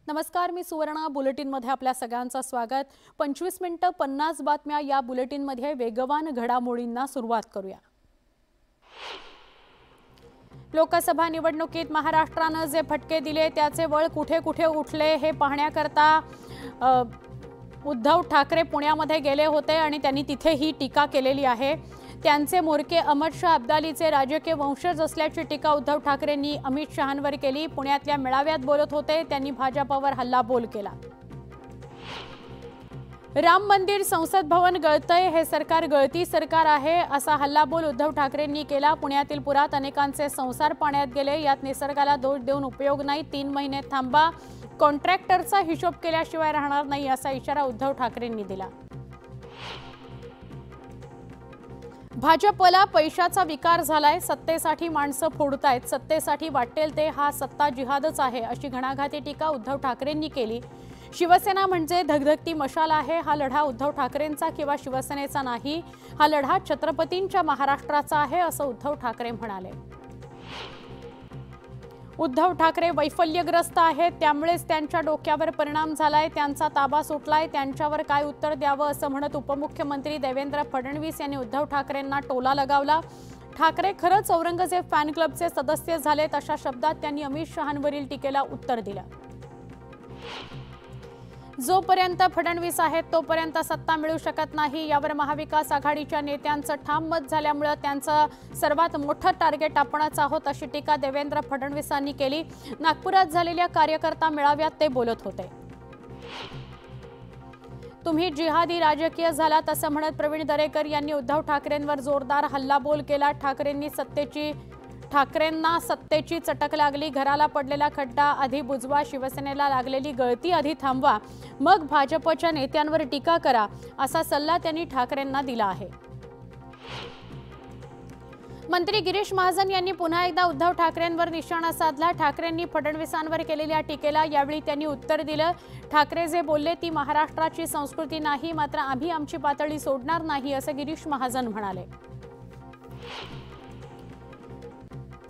नमस्कार, मी सुवर्णा बुलेटिनमध्ये आपल्या सगळ्यांचं स्वागत। 25 मिनिटं 50 बातम्या या बुलेटिनमध्ये वेगवान घडामोडींना सुरुवात करूया। लोकसभा निवडणुकीत महाराष्ट्रानं जे फटके दिले त्याचे वळ कुठे कुठे उठले हे पाहण्याकरता उद्धव ठाकरे पुण्यामध्ये गेले होते आणि त्यांनी तिथे ही टीका केलेली आहे। त्यांचे मोरके अमित शाह अब्दालीचे राजकीय वंशज असल्याची टीका उद्धव ठाकरेंनी अमित शहांवर केली। पुण्यातल्या मेळाव्यात बोलत होते, त्यांनी भाजपवर हल्लाबोल केला। राम मंदिर संसद भवन गळतंय, हे सरकार गळती सरकार आहे असा हल्लाबोल उद्धव ठाकरेंनी केला। पुण्यातील पुरात अनेकांचे संसार पाण्यात गेले, यात निसर्गाला दोष देऊन उपयोग नाही। 3 महिने थांबा, कॉन्ट्रॅक्टरचा हिशोब केल्याशिवाय राहणार नाही असा इशारा उद्धव ठाकरेंनी दिला। भाजपला पैशाचा विकार झालाय, सत्तेसाठी माणसं फोडतायत, सत्तेसाठी वाटेल ते हा सत्ता जिहादच आहे अशी घणाघाती टीका उद्धव ठाकरेंनी केली। शिवसेना म्हणजे धगधगती मशाल आहे, हा लढा उद्धव ठाकरेंचा किंवा शिवसेनेचा नाही, हा लढा छत्रपतींच्या महाराष्ट्राचा आहे असं उद्धव ठाकरे म्हणाले। उद्धव ठाकरे वैफल्यग्रस्त आहेत, त्यामुळेच त्यांच्या डोक्यावर परिणाम झालाय, त्यांचा ताबा सुटलाय, त्यांच्यावर काय उत्तर द्यावं असं म्हणत उपमुख्यमंत्री देवेंद्र फडणवीस यांनी उद्धव ठाकरेंना टोला लगावला। ठाकरे खरंच औरंगजेब फॅन क्लबचे सदस्य झालेत अशा शब्दात त्यांनी अमित शहांवरील टीकेला उत्तर दिलं। जोपर्यंत फडणवीस आहेत तोपर्यंत सत्ता मिळू शकत नाही, यावर महाविकास आघाडीच्या नेत्यांचं ठाम मत झाल्यामुळे त्यांचं सर्वात मोठं टार्गेट आपणच आहोत अशी टीका देवेंद्र फडणवीसांनी केली। नागपुरात झालेल्या कार्यकर्ता मेळाव्यात ते बोलत होते। तुम्ही जिहादी राजकीय झालात असं म्हणत प्रवीण दरेकर यांनी उद्धव ठाकरेंवर जोरदार हल्लाबोल केला। ठाकरेंना सत्तेची चटक लागली, घराला पडलेला खड्डा आधी बुजवा, शिवसेनेला लागलेली गळती आधी थांबवा, मग भाजपच्या नेत्यांवर टीका करा असा सल्ला त्यांनी ठाकरेंना दिला आहे। मंत्री गिरीश महाजन यांनी पुन्हा एकदा उद्धव ठाकरेंवर निशाणा साधला। ठाकरेंनी फडणवीसांवर केलेल्या टीकेला यावेळी त्यांनी उत्तर दिलं। ठाकरे जे बोलले ती महाराष्ट्राची संस्कृती नाही, मात्र आम्ही आमची पातळी सोडणार नाही असं गिरीश महाजन म्हणाले।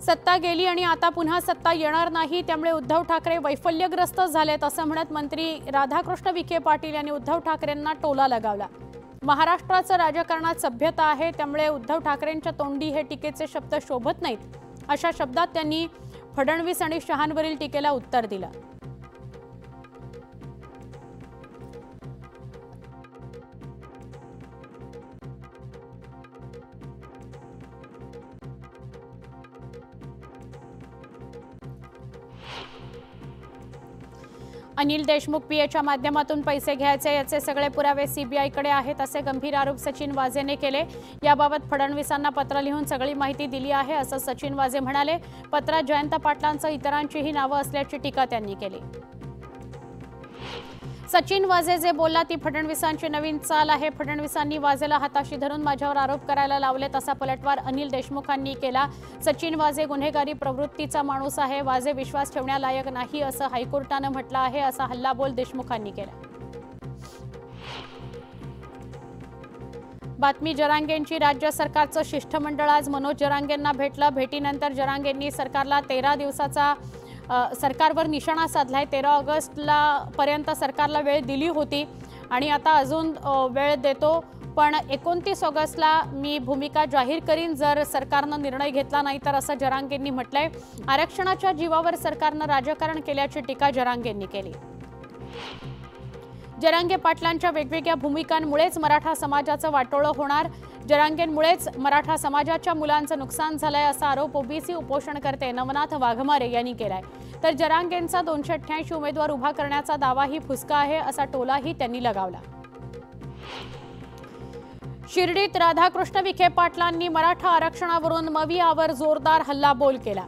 सत्ता गेली आणि आता पुन्हा सत्ता येणार नाही, त्यामुळे उद्धव ठाकरे वैफल्यग्रस्त झालेत असं म्हणत मंत्री राधाकृष्ण विखे पाटील यांनी उद्धव ठाकरेंना टोला लगावला। महाराष्ट्राचं राजकारणात सभ्यता आहे, त्यामुळे उद्धव ठाकरेंच्या तोंडी हे टीकेचे शब्द शोभत नाहीत अशा शब्दात त्यांनी फडणवीस आणि शहांवरील टीकेला उत्तर दिलं। अनिल देशमुख पीएच्या माध्यमातून पैसे घ्यायचे याचे सगळे पुरावे सीबीआयकडे आहेत असे गंभीर आरोप सचिन वाझेने केले। याबाबत फडणवीसांना पत्र लिहून सगळी माहिती दिली आहे असं सचिन वाझे म्हणाले। पत्रात जयंत पाटलांसह इतरांचीही नावं असल्याची टीका त्यांनी केली। सचिन वाझे जे बोलला ती फडणवीसांची नवीन चाल आहे, फडणवीसांनी वाझेला हाताशी धरून माझ्यावर आरोप करायला लावलेत असा पलटवार अनिल देशमुखांनी केला। सचिन वाझे गुन्हेगारी प्रवृत्तीचा माणूस आहे, वाझे विश्वास ठेवण्यालायक नाही असं हायकोर्टानं म्हटलं आहे असा हल्लाबोल देशमुखांनी केला। बातमी जरांगेंची, राज्य सरकारचं शिष्टमंडळ आज मनोज जरांगेंना भेटलं। भेटीनंतर जरांगेंनी सरकारला 13 दिवसाचा सरकारवर निशाणा साधलाय। 13 ऑगस्टला पर्यंत सरकारला वेळ दिली होती आणि आता अजून वेळ देतो, पण 29 ऑगस्टला मी भूमिका जाहीर करीन जर सरकारनं निर्णय घेतला नाही तर असं जरांगेंनी म्हटलंय। आरक्षणाच्या जीवावर सरकारनं राजकारण केल्याची टीका जरांगेंनी केली। जरांगे पाटलांच्या वेगवेगळ्या भूमिकांमुळेच मराठा समाजाचं वाटोळं होणार, जरांगेंमुळेच मराठा समाजाच्या मुलांचं नुकसान झालंय असा आरोप ओबीसी उपोषणकर्ते नवनाथ वाघमारे यांनी केलाय। तर जरांगेंचा 288 उमेदवार उभा करण्याचा दावाही फुसका आहे असा टोलाही त्यांनी लगावला। शिर्डीत राधाकृष्ण विखे पाटलांनी मराठा आरक्षणावरून मवियावर जोरदार हल्लाबोल केला।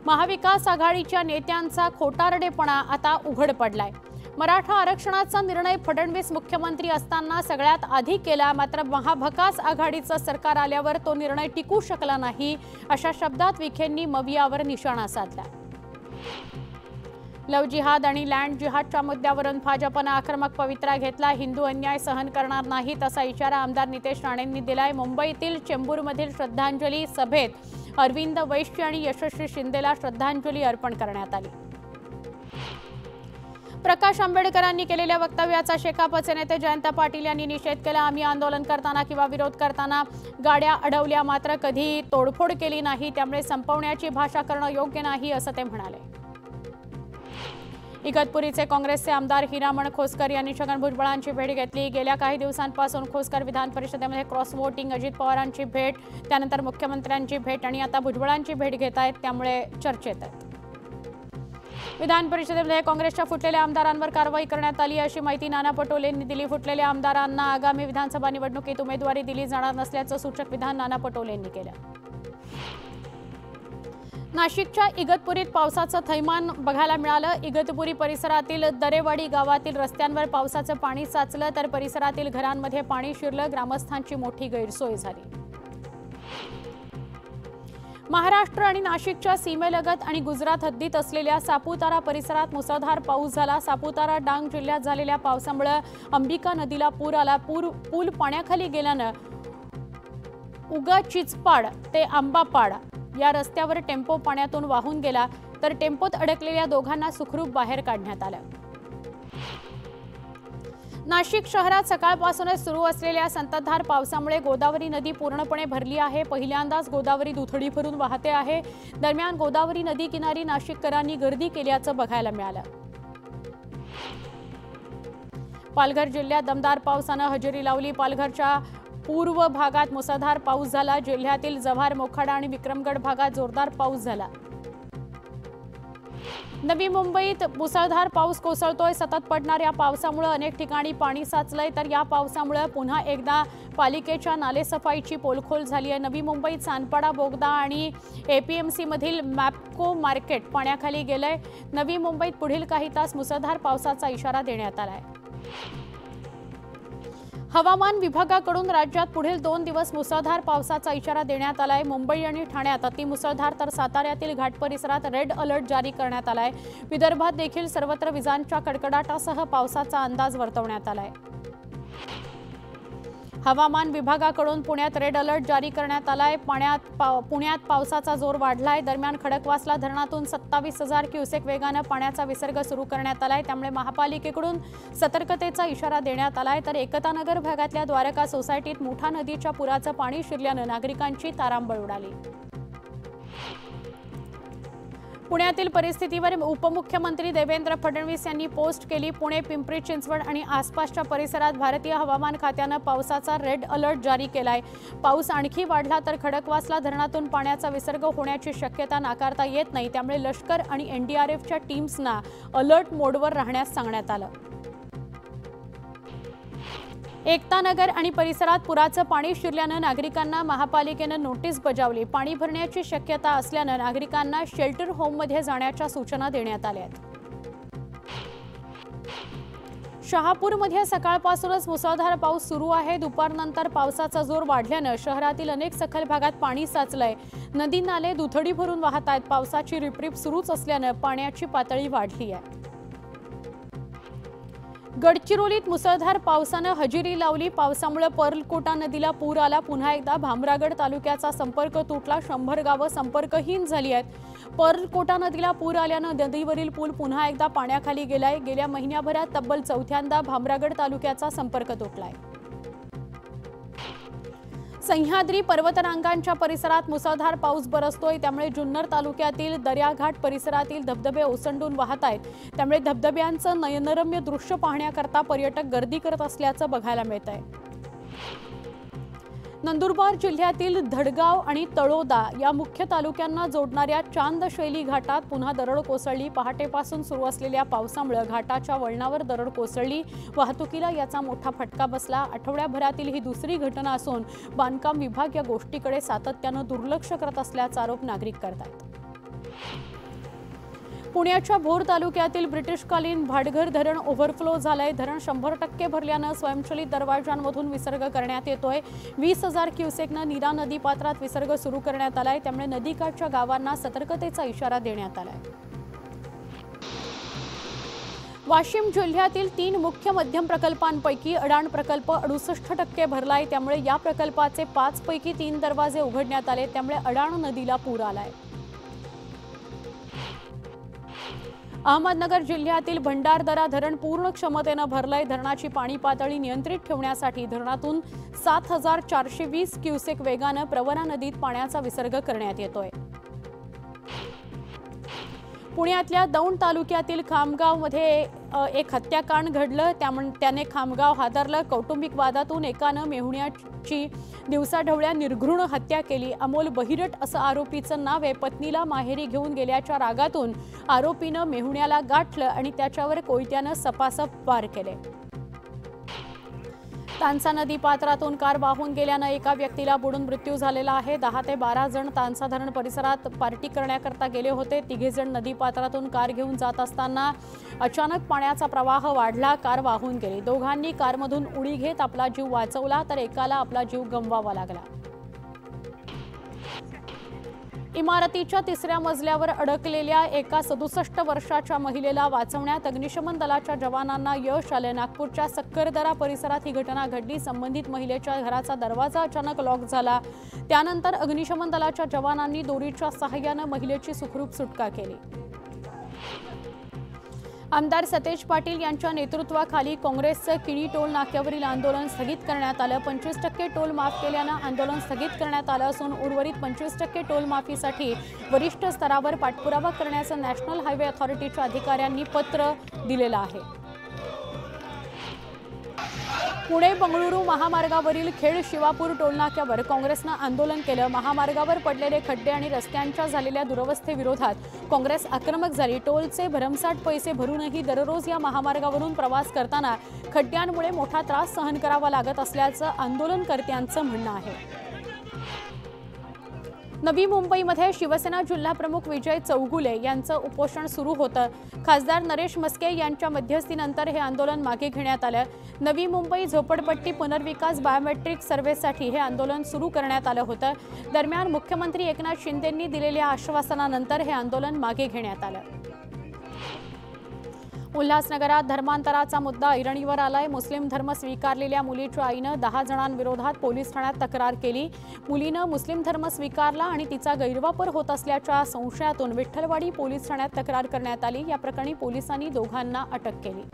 महाविकास आघाडीच्या नेत्यांचा खोटारडेपणा आता उघड पडलाय। मराठा आरक्षणाचा निर्णय फडणवीस मुख्यमंत्री असताना सगळ्यात आधी केला, मात्र महाभकास आघाडीचं सरकार आल्यावर तो निर्णय टिकू शकला नाही अशा शब्दात विखेंनी मवियावर निशाणा साधला। लव जिहाद आणि लँड जिहादच्या मुद्द्यावरून भाजपनं आक्रमक पवित्रा घेतला। हिंदू अन्याय सहन करणार नाही तसा इशारा आमदार नितेश राणेंनी दिलाय। मुंबईतील चेंबूरमधील श्रद्धांजली सभेत अरविंद वैश्य आणि यशस्वी शिंदेला श्रद्धांजली अर्पण करण्यात आली। प्रकाश आंबेडकरांनी केलेल्या वक्तव्याचा शेकापचे नेते जयंत पाटील यांनी निषेध केला। आम्ही आंदोलन करताना किंवा विरोध करताना गाड्या अडवल्या, मात्र कधी तोडफोड केली नाही, त्यामुळे संपवण्याची भाषा करणं योग्य नाही असं ते म्हणाले। इगतपुरीचे काँग्रेसचे आमदार हिरामण खोसकर यांनी छगन भुजबळांची भेट घेतली। गेल्या काही दिवसांपासून खोसकर विधान परिषदेमध्ये क्रॉस वोटिंग, अजित पवारांची भेट, त्यानंतर मुख्यमंत्र्यांची भेट आणि आता भुजबळांची भेट घेत आहेत, त्यामुळे चर्चेत आहेत। विधान परिषदेमध्ये काँग्रेसच्या फुटलेल्या आमदारांवर कारवाई करण्यात आली अशी माहिती नाना पटोलेंनी दिली। फुटलेल्या आमदारांना आगामी विधानसभा निवडणुकीत उमेदवारी दिली जाणार नसल्याचं सूचक विधान नाना पटोलेंनी केलं। नाशिकच्या इगतपुरीत पावसाचं थैमान बघायला मिळालं। इगतपुरी परिसरातील दरेवाडी गावातील रस्त्यांवर पावसाचं पाणी साचलं, तर परिसरातील घरांमध्ये पाणी शिरलं। ग्रामस्थांची मोठी गैरसोय झाली। महाराष्ट्र आणि नाशिकच्या सीमेलगत आणि गुजरात हद्दीत असलेल्या सापुतारा परिसरात मुसळधार पाऊस झाला। सापुतारा डांग जिल्ह्यात झालेल्या पावसामुळे अंबिका नदीला पूर आला। पूल पाण्याखाली गेल्यानं उगा चिचपाड ते आंबापाड या रस्त्यावर टेम्पो पाण्यातून वाहून गेला, तर टेम्पोत अडकलेल्या दोघांना सुखरूप बाहेर काढण्यात आलं। नाशिक शहरात सकाळपासूनच सुरू असलेल्या संततधार पावसामुळे गोदावरी नदी पूर्णपणे भरली आहे। पहिल्यांदाच गोदावरी दुथडी भरून वाहते आहे। दरम्यान गोदावरी नदी किनारी नाशिककरांनी गर्दी केल्याचं बघायला मिळालं। पालघर जिल्ह्यात दमदार पावसानं हजेरी लावली। पालघरच्या पूर्व भागात मुसळधार पाऊस झाला। जिल्ह्यातील जव्हार, मोखाडा आणि विक्रमगड भागात जोरदार पाऊस झाला। नवी मुंबईत मुसळधार पाऊस कोसळतोय। सतत पडणाऱ्या पावसामुळे अनेक ठिकाणी पाणी साचलंय, तर या पावसामुळे पुन्हा एकदा पालिकेच्या नालेसफाईची पोलखोल झाली आहे। नवी मुंबईत सानपाडा बोगदा आणि एपीएमसी मधील मॅप्को मार्केट पाण्याखाली गेलंय। नवी मुंबईत पुढील काही तास मुसळधार पावसाचा इशारा देण्यात आलाय। हवामान विभागाकडून राज्यात पुढील 2 दिवस मुसळधार पावसाचा इशारा देण्यात आलाय। मुंबई आणि ठाण्यात अतिमुसळधार, तर साताऱ्यातील घाट परिसरात रेड अलर्ट जारी करण्यात आलाय। विदर्भात देखील सर्वत्र विजांच्या कडकडाटासह पावसाचा अंदाज वर्तवण्यात आलाय। हवामान विभागाकडून पुण्यात रेड अलर्ट जारी करण्यात आलाय। पुण्यात पावसाचा जोर वाढलाय। दरम्यान खडकवासला धरणातून 27,000 क्युसेक वेगानं पाण्याचा विसर्ग सुरू करण्यात आलाय, त्यामुळे महापालिकेकडून सतर्कतेचा इशारा देण्यात आलाय। तर एकतानगर भागातल्या द्वारका सोसायटीत मुठा नदीच्या पुराचं पाणी शिरल्यानं नागरिकांची तारांबळ उडाली। पुण्यातील परिस्थितीवर उपमुख्यमंत्री देवेंद्र फडणवीस यांनी पोस्ट केली। पुणे, पिंपरी चिंचवड आणि आसपासच्या परिसरात भारतीय हवामान खात्यानं पावसाचा रेड अलर्ट जारी केलाय। पाऊस आणखी वाढला तर खडकवासला धरणातून पाण्याचा विसर्ग होण्याची शक्यता नाकारता येत नाही, त्यामुळे लष्कर आणि एनडीआरएफच्या टीम्सना अलर्ट मोडवर राहण्यास सांगण्यात आलं। एकतानगर आणि परिसरात पुराचं पाणी शिरल्यानं नागरिकांना महापालिकेनं नोटीस बजावली। पाणी भरण्याची शक्यता असल्यानं नागरिकांना शेल्टर होममध्ये जाण्याच्या सूचना देण्यात आल्या आहेत। शहापूरमध्ये सकाळपासूनच मुसळधार पाऊस सुरू आहे। दुपारनंतर पावसाचा जोर वाढल्यानं शहरातील अनेक सखल भागात पाणी साचलंय। नदी नाले दुथडी भरून वाहत आहेत। पावसाची रिपरिप सुरूच असल्यानं पाण्याची पातळी वाढली आहे। गडचिरोलीत मुसळधार पावसानं हजेरी लावली। पावसामुळे पर्लकोटा नदीला पूर आला। पुन्हा एकदा भामरागड तालुक्याचा संपर्क तुटला। 100 गावं संपर्कहीन झाली आहेत। पर्लकोटा नदीला पूर आल्यानं नदीवरील पूल पुन्हा एकदा पाण्याखाली गेलाय। गेल्या महिन्याभरात तब्बल 4थ्यांदा भामरागड तालुक्याचा संपर्क तुटलाय। सह्याद्री पर्वतरांगांच्या परिसरात मुसळधार पाऊस बरसतोय, त्यामुळे जुन्नर तालुक्यातील दर्याघाट परिसरातील धबधबे ओसंडून वाहत आहेत। त्यामुळे धबधब्यांचं नयनरम्य दृश्य पाहण्याकरता पर्यटक गर्दी करत असल्याचं बघायला मिळतंय। नंदुरबार जिल्ह्यातील धडगाव आणि तळोदा या मुख्य तालुक्यांना जोडणाऱ्या चांदशैली घाटात पुन्हा दरड कोसळली। पहाटेपासून सुरू असलेल्या पावसामुळे घाटाच्या वळणावर दरड कोसळली। वाहतुकीला याचा मोठा फटका बसला। आठवड्याभरातील ही दुसरी घटना असून बांधकाम विभाग या गोष्टीकडे सातत्यानं दुर्लक्ष करत असल्याचा आरोप नागरिक करतात। पुण्याच्या भोर तालुक्यातील ब्रिटिशकालीन भाटघर धरण ओव्हरफ्लो झालंय। धरण 100% भरल्यानं स्वयंचलित दरवाजांमधून विसर्ग करण्यात येतोय। 20,000 क्युसेकनं नीरा नदी पात्रात विसर्ग सुरू करण्यात आलाय, त्यामुळे नदीकाठच्या गावांना सतर्कतेचा इशारा देण्यात आलाय। वाशिम जिल्ह्यातील 3 मुख्य मध्यम प्रकल्पांपैकी अडाण प्रकल्प 68% भरलाय, त्यामुळे या प्रकल्पाचे 5 पैकी 3 दरवाजे उघडण्यात आले, त्यामुळे अडाण नदीला पूर आलाय। अहमदनगर जिल्ह्यातील भंडारदरा धरण पूर्ण क्षमतेने भरलंय। धरणाची पाणी पातळी नियंत्रित ठेवण्यासाठी धरणातून 7420 क्युसेक वेगाने प्रवरा नदीत पाण्याचा विसर्ग करण्यात येतोय। पुण्यातल्या दौंड तालुक्यातील खामगावमध्ये एक हत्याकांड घडलं। त्याने खामगाव हादरलं। कौटुंबिक वादातून एकानं मेहुण्याची दिवसाढवळ्या निर्घृण हत्या केली। अमोल बहिरट असं आरोपीचं नाव आहे। पत्नीला माहेरी घेऊन गेल्याच्या रागातून आरोपीनं मेहुण्याला गाठलं आणि त्याच्यावर कोयत्यानं सपासप वार केले। तानसा नदी पात्रातून कार वाहून गेल्यानं एका व्यक्तीला बुडून मृत्यू झालेला आहे। 10 ते 12 जण तानसा धरण परिसरात पार्टी करण्याकरता गेले होते। 3 जण नदी पात्रातून कार घेऊन जात असताना अचानक पाण्याचा प्रवाह वाढला, कार वाहून गेली। दोघांनी कारमधून उडी घेत आपला जीव वाचवला तर एकाला आपला जीव गमवावा लागला। इमारतीच्या 3ऱ्या मजल्यावर अडकलेल्या एका 67 वर्षाच्या महिलेला वाचवण्यात अग्निशमन दलाच्या जवानांना यश आले। नागपूरच्या सक्करदरा परिसरात ही घटना घडली। संबंधित महिलेच्या घराचा दरवाजा अचानक लॉक झाला। त्यानंतर अग्निशमन दलाच्या जवानांनी दोरीच्या सहाय्याने महिलेची सुखरूप सुटका केली। आमदार सतेज पाटील यांच्या नेतृत्वाखाली काँग्रेसचं किणी टोल नाक्यावरील आंदोलन स्थगित करण्यात आलं। 25% टोल माफ केल्यानं आंदोलन स्थगित करण्यात आलं असून उर्वरित 25% टोल माफीसाठी वरिष्ठ स्तरावर पाठपुरावा करण्याचं नॅशनल हायवे अथॉरिटीच्या अधिकाऱ्यांनी पत्र दिलेलं आहे। पुणे बंगळुरू महामार्गावरील खेड शिवापूर टोलनाक्यावर काँग्रेसनं आंदोलन केलं। महामार्गावर पडलेले खड्डे आणि रस्त्यांच्या झालेल्या दुरवस्थेविरोधात काँग्रेस आक्रमक झाली। टोलचे भरमसाठ पैसे भरूनही दररोज या महामार्गावरून प्रवास करताना खड्ड्यांमुळे मोठा त्रास सहन करावा लागत असल्याचं आंदोलनकर्त्यांचं म्हणणं आहे। नवी मुंबईमध्ये शिवसेना जिल्हाप्रमुख विजय चौगुले यांचं उपोषण सुरू होतं। खासदार नरेश मस्के यांच्या मध्यस्थीनंतर हे आंदोलन मागे घेण्यात आलं। नवी मुंबई झोपडपट्टी पुनर्विकास बायोमेट्रिक सर्व्हेसाठी हे आंदोलन सुरू करण्यात आलं होतं। दरम्यान मुख्यमंत्री एकनाथ शिंदेंनी दिलेल्या आश्वासनानंतर हे आंदोलन मागे घेण्यात आलं। उल्हासनगरात धर्मांतराचा मुद्दा ऐरणीवर आलाय। मुस्लिम धर्म स्वीकारलेल्या मुलीच्या आईनं 10 जणांविरोधात पोलीस ठाण्यात तक्रार केली। मुलीनं मुस्लिम धर्म स्वीकारला आणि तिचा गैरवापर होत असल्याच्या संशयातून विठ्ठलवाडी पोलीस ठाण्यात तक्रार करण्यात आली। या प्रकरणी पोलिसांनी दोघांना अटक केली।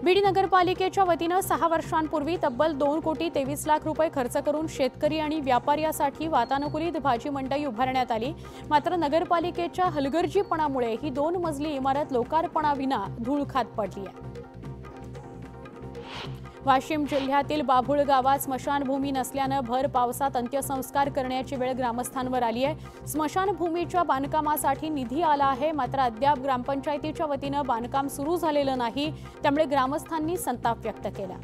बीड नगरपालिकेच्या वतीनं 6 वर्षांपूर्वी तब्बल 2 कोटी 23 लाख रुपये खर्च करून शेतकरी आणि व्यापाऱ्यासाठी वातानुकूलित भाजी मंडई उभारण्यात आली। मात्र नगरपालिकेच्या हलगर्जीपणामुळे ही 2 मजली इमारत लोकार्पणाविना धूळ खात पडली आहे। वाशिम जिल्ह्यातील बाभुळ गावात स्मशानभूमी नसल्यानं भर पावसात अंत्यसंस्कार करण्याची वेळ ग्रामस्थांवर आली आहे। स्मशानभूमीच्या बांधकामासाठी निधी आला आहे, मात्र अद्याप ग्रामपंचायतीच्या वतीनं बांधकाम सुरू झालेलं नाही, त्यामुळे ग्रामस्थांनी संताप व्यक्त केला।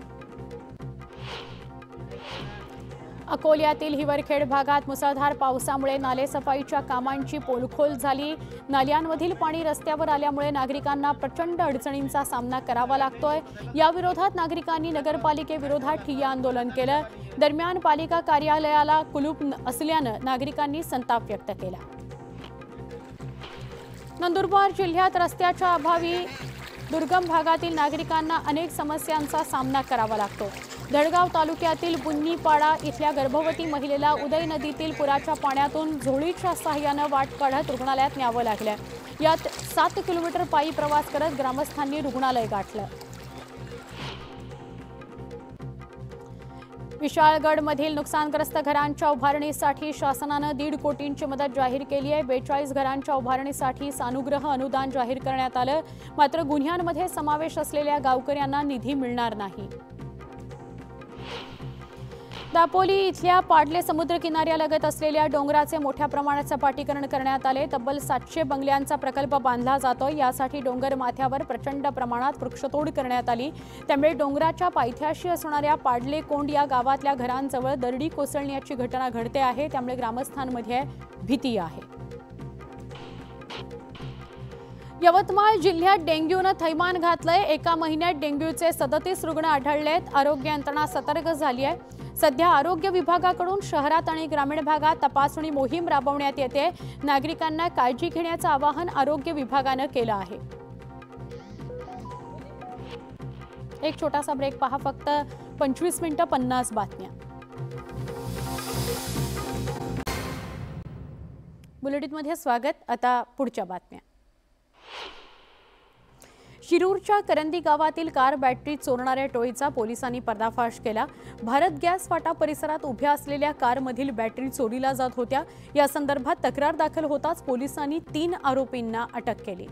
अकोल्यातील हिवरखेड भागात मुसळधार पावसामुळे नालेसफाईच्या कामांची पोलखोल झाली। नाल्यांमधील पाणी रस्त्यावर आल्यामुळे नागरिकांना प्रचंड अडचणींचा सामना करावा लागतोय। या विरोधात नागरिकांनी नगरपालिकेविरोधात ठिय्या आंदोलन केलं। दरम्यान पालिका कार्यालयाला कुलूप असल्यानं नागरिकांनी संताप व्यक्त केला। नंदुरबार जिल्ह्यात रस्त्याच्या अभावी दुर्गम भागातील नागरिकांना अनेक समस्यांचा सामना करावा लागतो। धडगाव तालुक्यातील बुन्नीपाडा इथल्या गर्भवती महिलेला उदय नदीतील पुराच्या पाण्यातून झोळीच्या सहाय्यानं वाट काढत रुग्णालयात न्यावं लागलं। यात 7 किलोमीटर पायी प्रवास करत ग्रामस्थांनी रुग्णालय गाठलं। विशाळगडमधील नुकसानग्रस्त घरांच्या उभारणीसाठी शासनानं 1.5 कोटींची मदत जाहीर केली आहे। 42 घरांच्या उभारणीसाठी सानुग्रह अनुदान जाहीर करण्यात आलं, मात्र गुन्ह्यांमध्ये समावेश असलेल्या गावकऱ्यांना निधी मिळणार नाही। दापोली इथल्या पाडले समुद्र किनाऱ्यालगत असलेल्या डोंगराचे मोठ्या प्रमाणात सपाटीकरण करण्यात आले। तब्बल 700 बंगल्यांचा प्रकल्प बांधला जातोय। यासाठी डोंगर माथ्यावर प्रचंड प्रमाणात वृक्षतोड करण्यात आली, त्यामुळे डोंगराच्या पायथ्याशी असणाऱ्या पाडले कोंड या गावातल्या घरांजवळ दरडी कोसळण्याची घटना घडते आहे, त्यामुळे ग्रामस्थांमध्ये भीती आहे। यवतमाळ जिल्ह्यात डेंग्यूनं थैमान घातलंय। एका महिन्यात डेंग्यूचे 37 रुग्ण आढळलेत। आरोग्य यंत्रणा सतर्क झाली आहे। सध्या आरोग्य विभागाकडून शहरात आणि ग्रामीण भागात तपासणी मोहीम राबवण्यात येते। नागरिकांना काळजी घेण्याचं आवाहन आरोग्य विभागानं केलं आहे। एक छोटासा ब्रेक पहा, फक्त 25 मिनिटं 50 बातम्या। बुलेटिनमध्ये स्वागत. आता पुढच्या बातम्या. शिरूरच्या करंदी गावातील कार बॅटरी चोरणाऱ्या टोळीचा पोलिसांनी पर्दाफाश केला. भारत गॅस फाटा परिसरात उभ्या असलेल्या कारमधील बॅटरी चोरीला जात होत्या. या संदर्भात तक्रार दाखल होताच पोलिसांनी 3 आरोपींना अटक केली.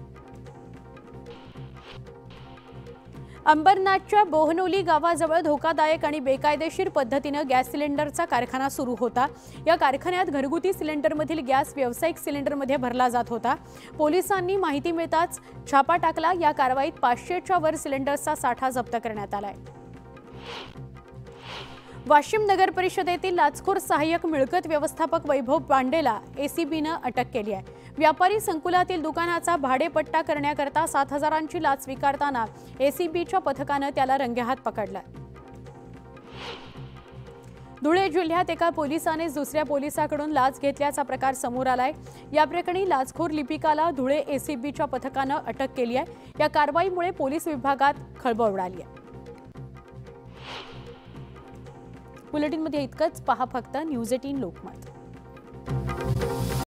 अंबरनाथच्या बोहनोली गावाजवळ धोकादायक आणि बेकायदेशीर पद्धतीनं गॅस सिलेंडरचा कारखाना सुरू होता. या कारखान्यात घरगुती सिलेंडरमधील गॅस व्यावसायिक सिलेंडरमध्ये भरला जात होता. पोलिसांनी माहिती मिळताच छापा टाकला. या कारवाईत 500च्या वर सिलेंडरचा साठा जप्त करण्यात आलाय. वाशिम नगर परिषदेतील लाचखोर सहाय्यक मिळकत व्यवस्थापक वैभव पांडेला एसीबीनं अटक केली आहे. व्यापारी संकुलातील दुकानाचा भाडेपट्टा करण्याकरता 7,000ची लाच स्वीकारताना एसीबीच्या पथकानं त्याला रंगेहात पकडलं. धुळे जिल्ह्यात एका पोलिसाने दुसऱ्या पोलिसाकडून लाच घेतल्याचा प्रकार समोर आलाय. या प्रकरणी लाचखोर लिपिकाला धुळे एसीबीच्या पथकानं अटक केली आहे. या कारवाईमुळे पोलीस विभागात खळबळ उडाली आहे. बुलेटिनमध्ये इतकंच. पहा फक्त न्यूज 18 लोकमत.